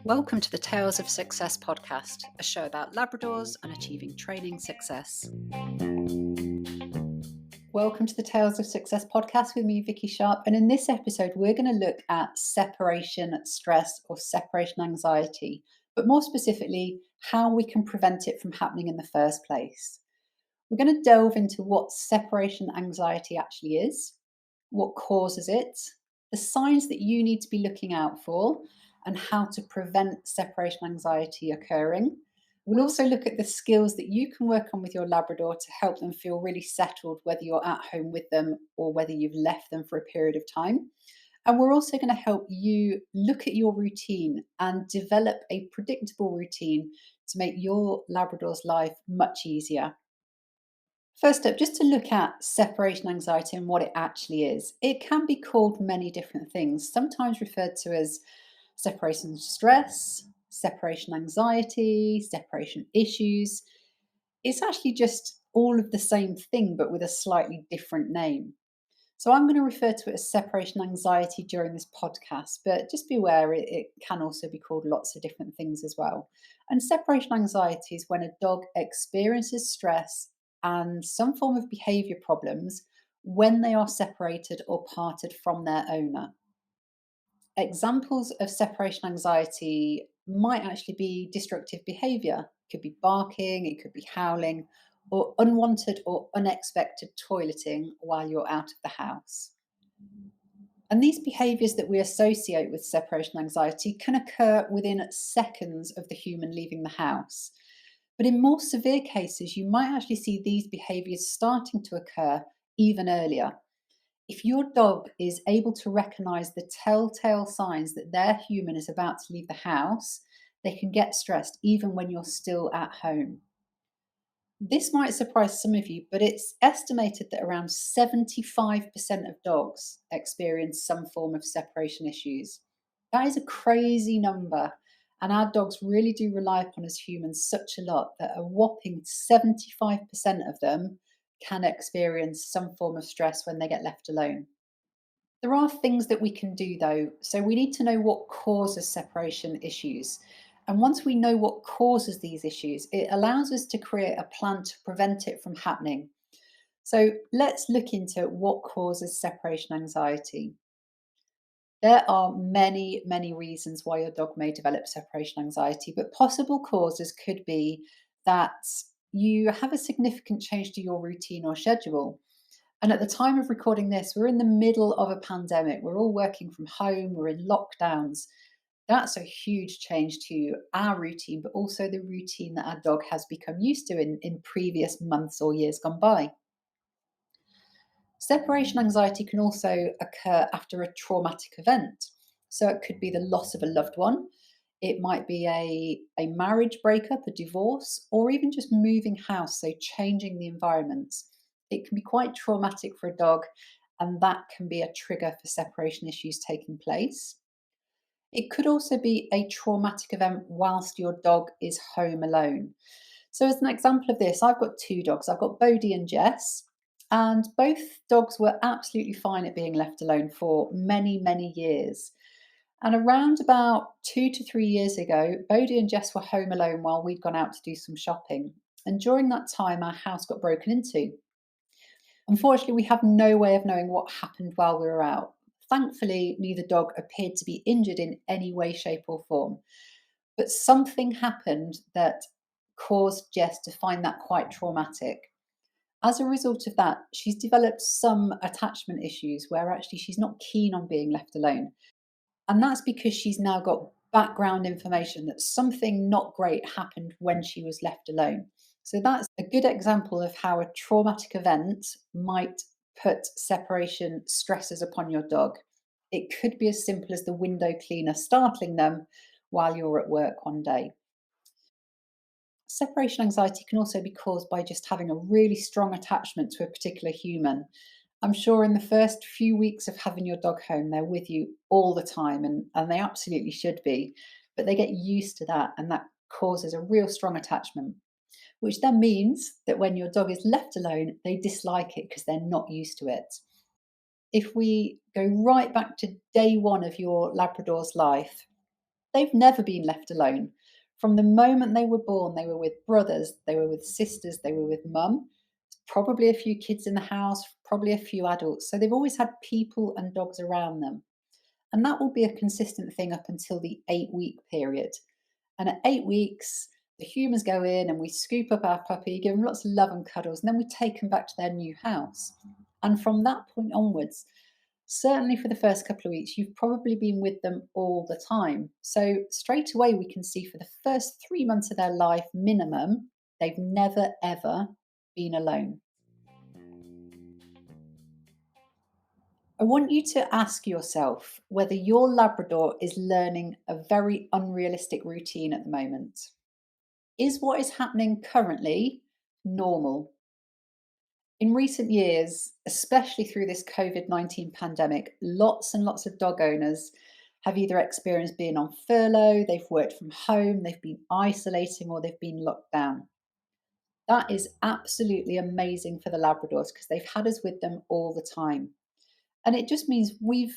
Welcome to the Tales of Success podcast, a show about Labradors and achieving training success. Welcome to the Tales of Success podcast with me, Vikki Sharpe. And in this episode, we're going to look at separation stress or separation anxiety, but more specifically, how we can prevent it from happening in the first place. We're going to delve into what separation anxiety actually is, what causes it, the signs that you need to be looking out for, and how to prevent separation anxiety occurring. We'll also look at the skills that you can work on with your Labrador to help them feel really settled, whether you're at home with them or whether you've left them for a period of time. And we're also going to help you look at your routine and develop a predictable routine to make your Labrador's life much easier. First up, just to look at separation anxiety and what it actually is. It can be called many different things, sometimes referred to as separation stress, separation anxiety, separation issues. It's actually just all of the same thing, but with a slightly different name. So I'm going to refer to it as separation anxiety during this podcast, but just be aware it can also be called lots of different things as well. And separation anxiety is when a dog experiences stress and some form of behavior problems when they are separated or parted from their owner. Examples of separation anxiety might actually be destructive behavior. It could be barking, it could be howling, or unwanted or unexpected toileting while you're out of the house. And these behaviors that we associate with separation anxiety can occur within seconds of the human leaving the house. But in more severe cases, you might actually see these behaviors starting to occur even earlier. If your dog is able to recognize the telltale signs that their human is about to leave the house, they can get stressed even when you're still at home. This might surprise some of you, but it's estimated that around 75% of dogs experience some form of separation issues. That is a crazy number, and our dogs really do rely upon us humans such a lot that a whopping 75% of them can experience some form of stress when they get left alone. There are things that we can do though, so we need to know what causes separation issues. And once we know what causes these issues, it allows us to create a plan to prevent it from happening. So let's look into what causes separation anxiety. There are many, many reasons why your dog may develop separation anxiety, but possible causes could be that you have a significant change to your routine or schedule. And at the time of recording this, we're in the middle of a pandemic. We're all working from home, we're in lockdowns. That's a huge change to our routine, but also the routine that our dog has become used to in previous months or years gone by. Separation anxiety can also occur after a traumatic event. So it could be the loss of a loved one. It might be a marriage breakup, a divorce, or even just moving house, so changing the environment. It can be quite traumatic for a dog, and that can be a trigger for separation issues taking place. It could also be a traumatic event whilst your dog is home alone. So, as an example of this, I've got two dogs. I've got Bodhi and Jess, and both dogs were absolutely fine at being left alone for many, many years. And around about 2 to 3 years ago, Bodhi and Jess were home alone while we'd gone out to do some shopping. And during that time, our house got broken into. Unfortunately, we have no way of knowing what happened while we were out. Thankfully, neither dog appeared to be injured in any way, shape, or form. But something happened that caused Jess to find that quite traumatic. As a result of that, she's developed some attachment issues where actually she's not keen on being left alone. And that's because she's now got background information that something not great happened when she was left alone. So that's a good example of how a traumatic event might put separation stresses upon your dog. It could be as simple as the window cleaner startling them while you're at work one day. Separation anxiety can also be caused by just having a really strong attachment to a particular human. I'm sure in the first few weeks of having your dog home, they're with you all the time, and they absolutely should be, but they get used to that, and that causes a real strong attachment, which then means that when your dog is left alone, they dislike it because they're not used to it. if we go right back to day one of your Labrador's life, they've never been left alone. From the moment they were born, they were with brothers, they were with sisters, they were with mum, probably a few kids in the house, probably a few adults. So they've always had people and dogs around them. And that will be a consistent thing up until the 8-week period. And at 8 weeks, the humans go in and we scoop up our puppy, give them lots of love and cuddles, and then we take them back to their new house. And from that point onwards, certainly for the first couple of weeks, you've probably been with them all the time. So straight away, we can see for the first 3 months of their life minimum, they've never, ever been alone. I want you to ask yourself whether your Labrador is learning a very unrealistic routine at the moment. Is what is happening currently normal? In recent years, especially through this COVID-19 pandemic, lots and lots of dog owners have either experienced being on furlough, they've worked from home, they've been isolating, or they've been locked down. That is absolutely amazing for the Labradors because they've had us with them all the time. And it just means we've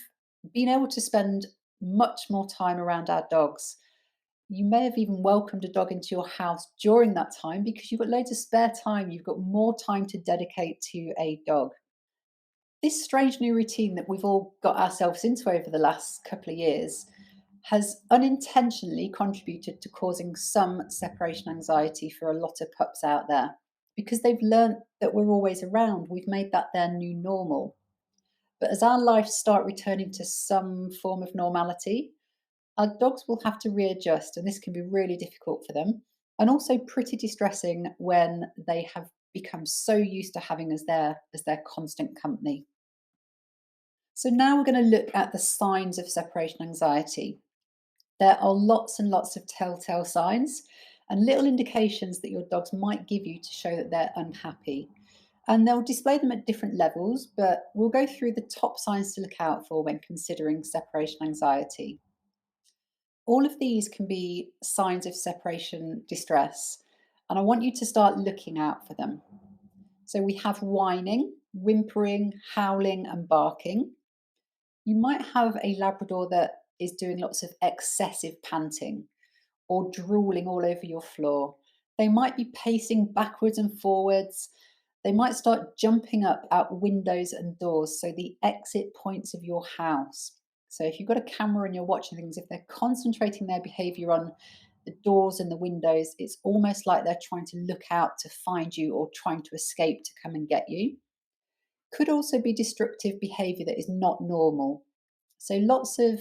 been able to spend much more time around our dogs. You may have even welcomed a dog into your house during that time because you've got loads of spare time. You've got more time to dedicate to a dog. This strange new routine that we've all got ourselves into over the last couple of years has unintentionally contributed to causing some separation anxiety for a lot of pups out there because they've learnt that we're always around. We've made that their new normal. But as our lives start returning to some form of normality, our dogs will have to readjust, and this can be really difficult for them and also pretty distressing when they have become so used to having us there as their constant company. So now we're going to look at the signs of separation anxiety. There are lots and lots of telltale signs and little indications that your dogs might give you to show that they're unhappy. And they'll display them at different levels, but we'll go through the top signs to look out for when considering separation anxiety. All of these can be signs of separation distress, and I want you to start looking out for them. So we have whining, whimpering, howling, and barking. You might have a Labrador that is doing lots of excessive panting or drooling all over your floor. They might be pacing backwards and forwards. They might start jumping up out windows and doors, so the exit points of your house. So if you've got a camera and you're watching things, if they're concentrating their behavior on the doors and the windows, it's almost like they're trying to look out to find you or trying to escape to come and get you. Could also be destructive behavior that is not normal. So lots of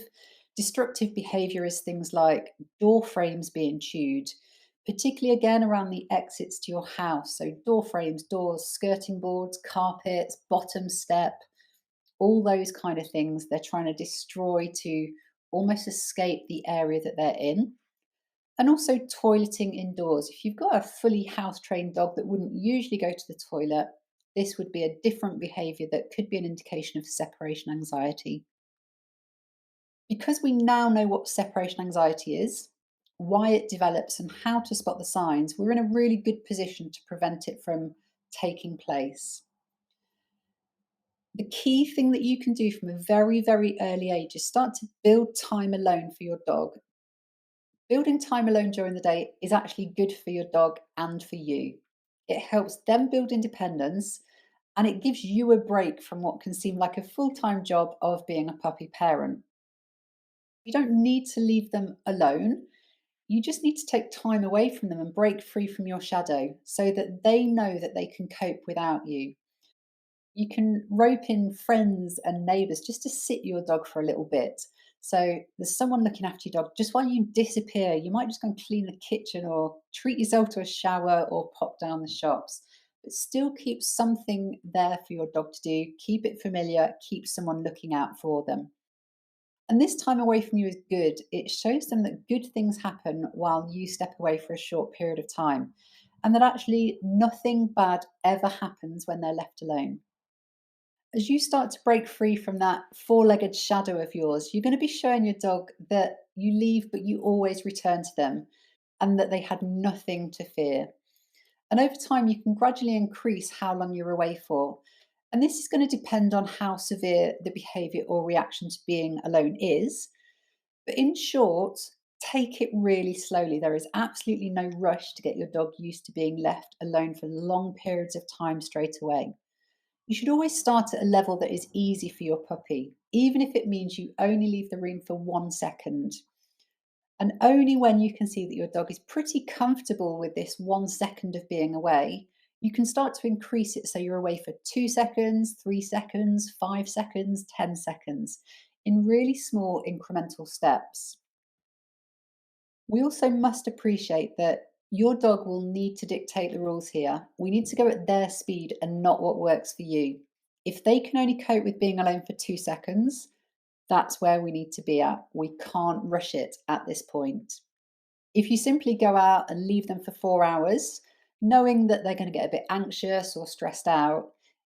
destructive behavior is things like door frames being chewed, particularly again around the exits to your house. So door frames, doors, skirting boards, carpets, bottom step, all those kind of things they're trying to destroy to almost escape the area that they're in. And also toileting indoors. If you've got a fully house trained dog that wouldn't usually go to the toilet, this would be a different behavior that could be an indication of separation anxiety. Because we now know what separation anxiety is, why it develops, and how to spot the signs, we're in a really good position to prevent it from taking place. The key thing that you can do from a very, very early age is start to build time alone for your dog. Building time alone during the day is actually good for your dog and for you. It helps them build independence and it gives you a break from what can seem like a full time job of being a puppy parent. You don't need to leave them alone. You just need to take time away from them and break free from your shadow so that they know that they can cope without you. You can rope in friends and neighbours just to sit your dog for a little bit. So there's someone looking after your dog. Just while you disappear, you might just go and clean the kitchen or treat yourself to a shower or pop down the shops. But still keep something there for your dog to do. Keep it familiar, keep someone looking out for them. And this time away from you is good. It shows them that good things happen while you step away for a short period of time, and that actually nothing bad ever happens when they're left alone. As you start to break free from that four legged shadow of yours, you're going to be showing your dog that you leave, but you always return to them, and that they had nothing to fear. And over time, you can gradually increase how long you're away for. And this is going to depend on how severe the behaviour or reaction to being alone is. But in short, take it really slowly. There is absolutely no rush to get your dog used to being left alone for long periods of time straight away. You should always start at a level that is easy for your puppy, even if it means you only leave the room for 1 second. And only when you can see that your dog is pretty comfortable with this 1 second of being away, you can start to increase it so you're away for 2 seconds, 3 seconds, 5 seconds, 10 seconds in really small incremental steps. We also must appreciate that your dog will need to dictate the rules here. We need to go at their speed and not what works for you. If they can only cope with being alone for 2 seconds, that's where we need to be at. We can't rush it at this point. If you simply go out and leave them for 4 hours, knowing that they're going to get a bit anxious or stressed out,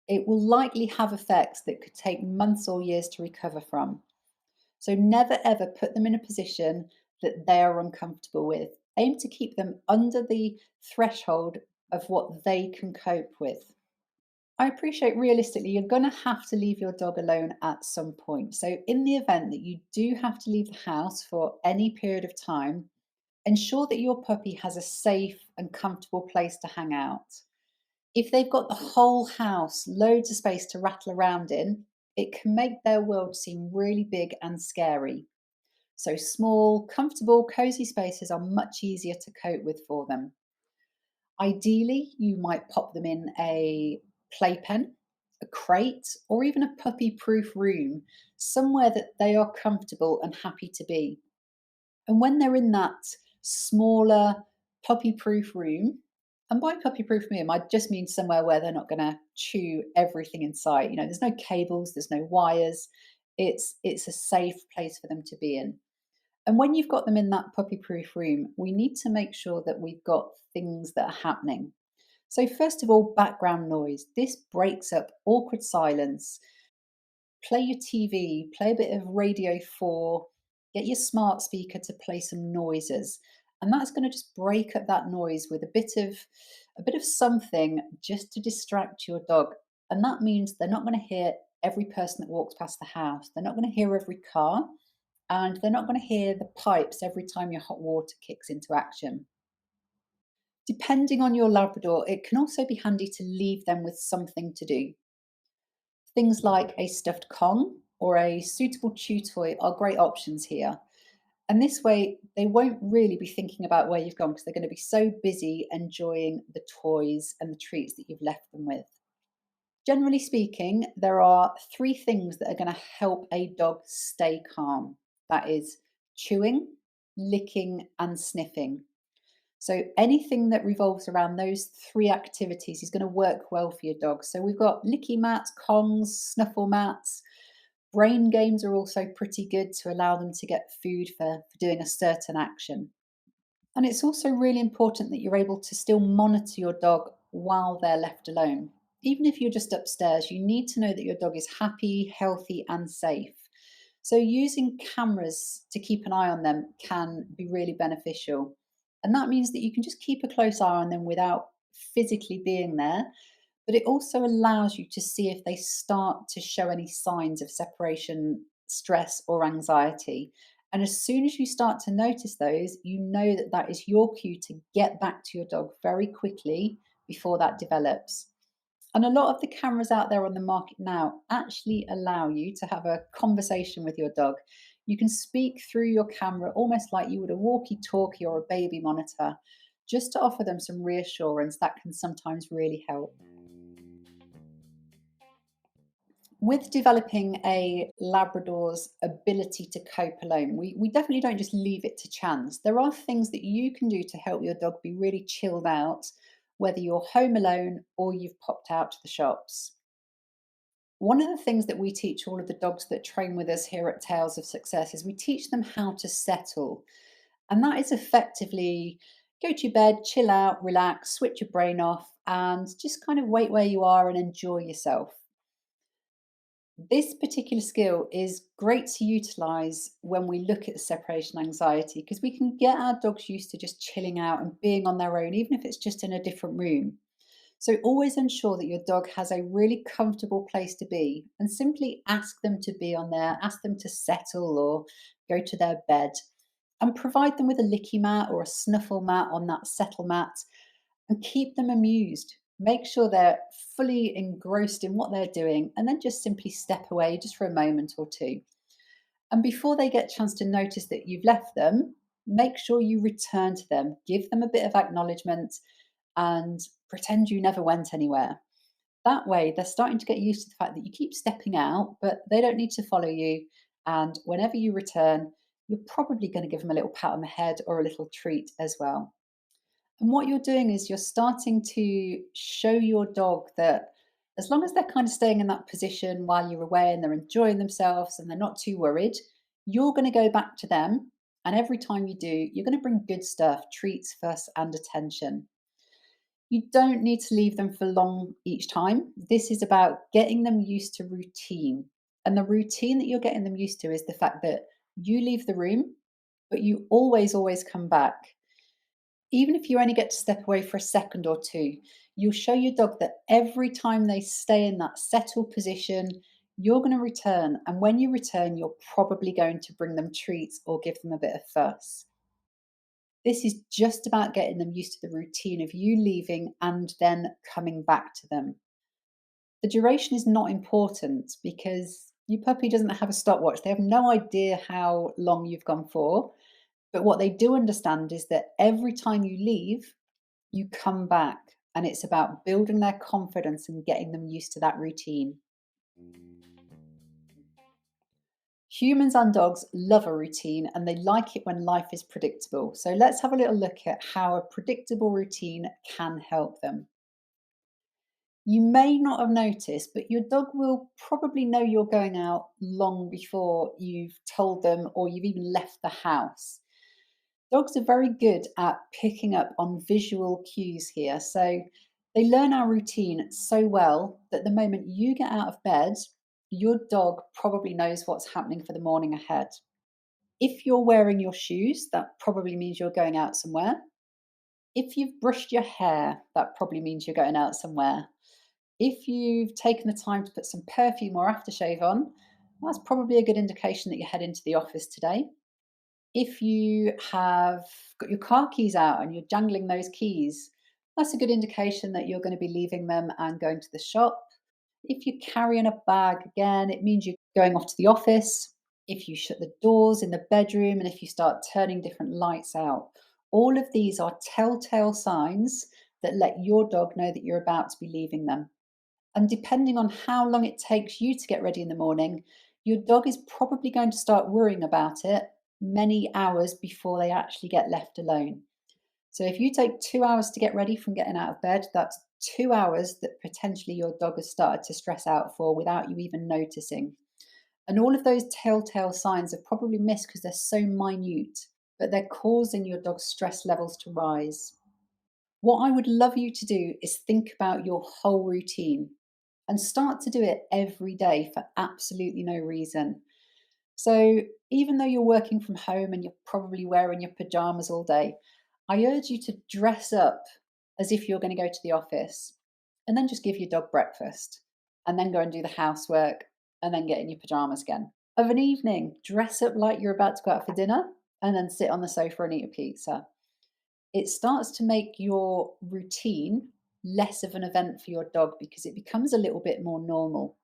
it will likely have effects that could take months or years to recover from. So never ever put them in a position that they are uncomfortable with. Aim to keep them under the threshold of what they can cope with. I appreciate realistically, you're going to have to leave your dog alone at some point. So, in the event that you do have to leave the house for any period of time, ensure that your puppy has a safe and comfortable place to hang out. If they've got the whole house, loads of space to rattle around in, it can make their world seem really big and scary. So, small, comfortable, cozy spaces are much easier to cope with for them. Ideally, you might pop them in a playpen, a crate, or even a puppy proof room, somewhere that they are comfortable and happy to be. And when they're in that smaller puppy proof room, and by puppy proof room, I just mean somewhere where they're not going to chew everything in sight. There's no cables, there's no wires. It's a safe place for them to be in. And when you've got them in that puppy proof room, we need to make sure that we've got things that are happening. So, first of all, background noise. This breaks up awkward silence. Play your TV, play a bit of Radio 4, get your smart speaker to play some noises. And that's going to just break up that noise with a bit of something just to distract your dog. And that means they're not going to hear every person that walks past the house. They're not going to hear every car, and they're not going to hear the pipes every time your hot water kicks into action. Depending on your Labrador, it can also be handy to leave them with something to do. Things like a stuffed Kong or a suitable chew toy are great options here. And this way, they won't really be thinking about where you've gone because they're going to be so busy enjoying the toys and the treats that you've left them with. Generally speaking, there are three things that are going to help a dog stay calm. That is chewing, licking, and sniffing. So anything that revolves around those three activities is going to work well for your dog. So we've got licky mats, kongs, snuffle mats. Brain games are also pretty good to allow them to get food for doing a certain action. And it's also really important that you're able to still monitor your dog while they're left alone. Even if you're just upstairs, you need to know that your dog is happy, healthy, and safe. So, using cameras to keep an eye on them can be really beneficial. And that means that you can just keep a close eye on them without physically being there. But it also allows you to see if they start to show any signs of separation, stress, or anxiety. And as soon as you start to notice those, you know that that is your cue to get back to your dog very quickly before that develops. And a lot of the cameras out there on the market now actually allow you to have a conversation with your dog. You can speak through your camera almost like you would a walkie talkie or a baby monitor, just to offer them some reassurance that can sometimes really help. With developing a Labrador's ability to cope alone, we definitely don't just leave it to chance. There are things that you can do to help your dog be really chilled out, whether you're home alone or you've popped out to the shops. One of the things that we teach all of the dogs that train with us here at Tales of Success is we teach them how to settle. And that is effectively go to your bed, chill out, relax, switch your brain off, and just kind of wait where you are and enjoy yourself. This particular skill is great to utilize when we look at the separation anxiety because we can get our dogs used to just chilling out and being on their own, even if it's just in a different room. So always ensure that your dog has a really comfortable place to be and simply ask them to be on there, ask them to settle or go to their bed and provide them with a licky mat or a snuffle mat on that settle mat and keep them amused. Make sure they're fully engrossed in what they're doing and then just simply step away just for a moment or two. And before they get a chance to notice that you've left them, make sure you return to them. Give them a bit of acknowledgement and pretend you never went anywhere. That way, they're starting to get used to the fact that you keep stepping out, but they don't need to follow you. And whenever you return, you're probably going to give them a little pat on the head or a little treat as well. And what you're doing is you're starting to show your dog that as long as they're kind of staying in that position while you're away and they're enjoying themselves and they're not too worried, you're going to go back to them. And every time you do, you're going to bring good stuff, treats, fuss, and attention. You don't need to leave them for long each time. This is about getting them used to routine. And the routine that you're getting them used to is the fact that you leave the room, but you always come back. Even if you only get to step away for a second or two, you'll show your dog that every time they stay in that settled position, you're going to return. And when you return, you're probably going to bring them treats or give them a bit of fuss. This is just about getting them used to the routine of you leaving and then coming back to them. The duration is not important because your puppy doesn't have a stopwatch. They have no idea how long you've gone for. But what they do understand is that every time you leave, you come back. And it's about building their confidence and getting them used to that routine. Humans and dogs love a routine and they like it when life is predictable. So let's have a little look at how a predictable routine can help them. You may not have noticed, but your dog will probably know you're going out long before you've told them or you've even left the house. Dogs are very good at picking up on visual cues here. So they learn our routine so well that the moment you get out of bed, your dog probably knows what's happening for the morning ahead. If you're wearing your shoes, that probably means you're going out somewhere. If you've brushed your hair, that probably means you're going out somewhere. If you've taken the time to put some perfume or aftershave on, that's probably a good indication that you're heading to the office today. If you have got your car keys out and you're jangling those keys, that's a good indication that you're going to be leaving them and going to the shop. If you're carrying a bag, again, it means you're going off to the office. If you shut the doors in the bedroom and if you start turning different lights out, all of these are telltale signs that let your dog know that you're about to be leaving them. And depending on how long it takes you to get ready in the morning, your dog is probably going to start worrying about it many hours before they actually get left alone. So if you take 2 hours to get ready from getting out of bed, that's 2 hours that potentially your dog has started to stress out for without you even noticing. And all of those telltale signs are probably missed because they're so minute, but they're causing your dog's stress levels to rise. What I would love you to do is think about your whole routine and start to do it every day for absolutely no reason. So, even though you're working from home and you're probably wearing your pajamas all day, I urge you to dress up as if you're going to go to the office and then just give your dog breakfast and then go and do the housework and then get in your pajamas again. Of an evening, dress up like you're about to go out for dinner and then sit on the sofa and eat a pizza. It starts to make your routine less of an event for your dog because it becomes a little bit more normal.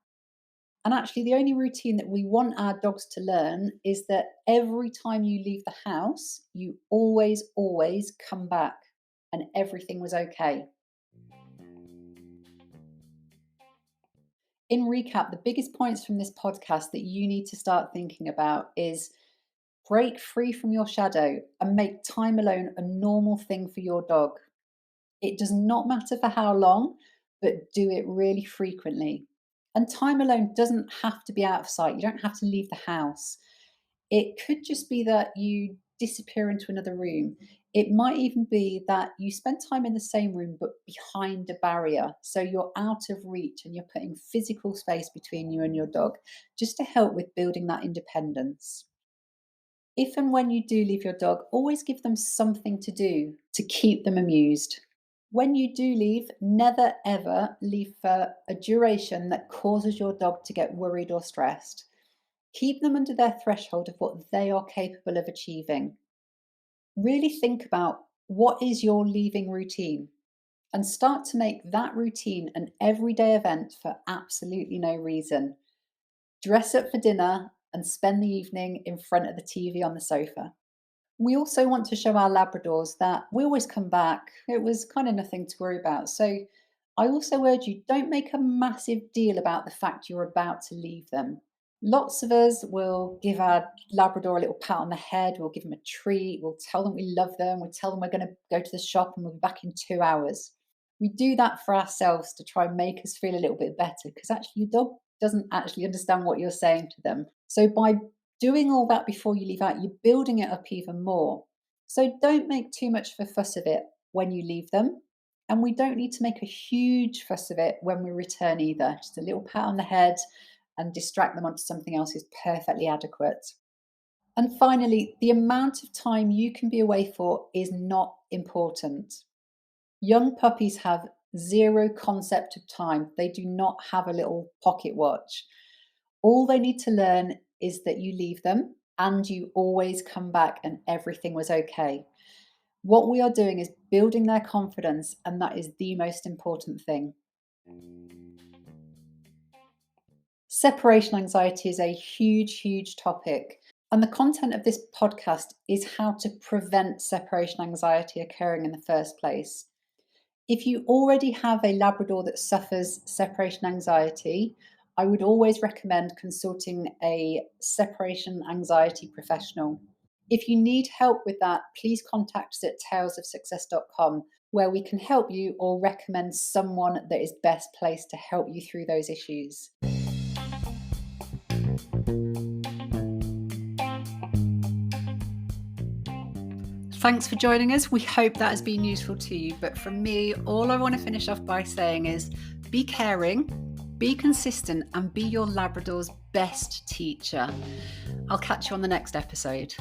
And actually, the only routine that we want our dogs to learn is that every time you leave the house, you always come back and everything was okay. In recap, the biggest points from this podcast that you need to start thinking about is break free from your shadow and make time alone a normal thing for your dog. It does not matter for how long, but do it really frequently. And time alone doesn't have to be out of sight. You don't have to leave the house. It could just be that you disappear into another room. It might even be that you spend time in the same room but behind a barrier. So you're out of reach and you're putting physical space between you and your dog just to help with building that independence. If and when you do leave your dog, always give them something to do to keep them amused. When you do leave, never ever leave for a duration that causes your dog to get worried or stressed. Keep them under their threshold of what they are capable of achieving. Really think about what is your leaving routine and start to make that routine an everyday event for absolutely no reason. Dress up for dinner and spend the evening in front of the TV on the sofa. We also want to show our Labradors that we always come back. It was kind of nothing to worry about. So I also urge you, don't make a massive deal about the fact you're about to leave them. Lots of us will give our Labrador a little pat on the head, we'll give them a treat, we'll tell them we love them, we'll tell them we're going to go to the shop and we'll be back in 2 hours. We do that for ourselves to try and make us feel a little bit better because actually your dog doesn't actually understand what you're saying to them. So by doing all that before you leave out, you're building it up even more. So don't make too much of a fuss of it when you leave them. And we don't need to make a huge fuss of it when we return either. Just a little pat on the head and distract them onto something else is perfectly adequate. And finally, the amount of time you can be away for is not important. Young puppies have zero concept of time. They do not have a little pocket watch. All they need to learn is that you leave them and you always come back and everything was okay. What we are doing is building their confidence, and that is the most important thing. Separation anxiety is a huge, huge topic. And the content of this podcast is how to prevent separation anxiety occurring in the first place. If you already have a Labrador that suffers separation anxiety, I would always recommend consulting a separation anxiety professional. If you need help with that, please contact us at talesofsuccess.com, where we can help you or recommend someone that is best placed to help you through those issues. Thanks for joining us. We hope that has been useful to you. But from me, all I want to finish off by saying is be caring, be consistent, and be your Labrador's best teacher. I'll catch you on the next episode.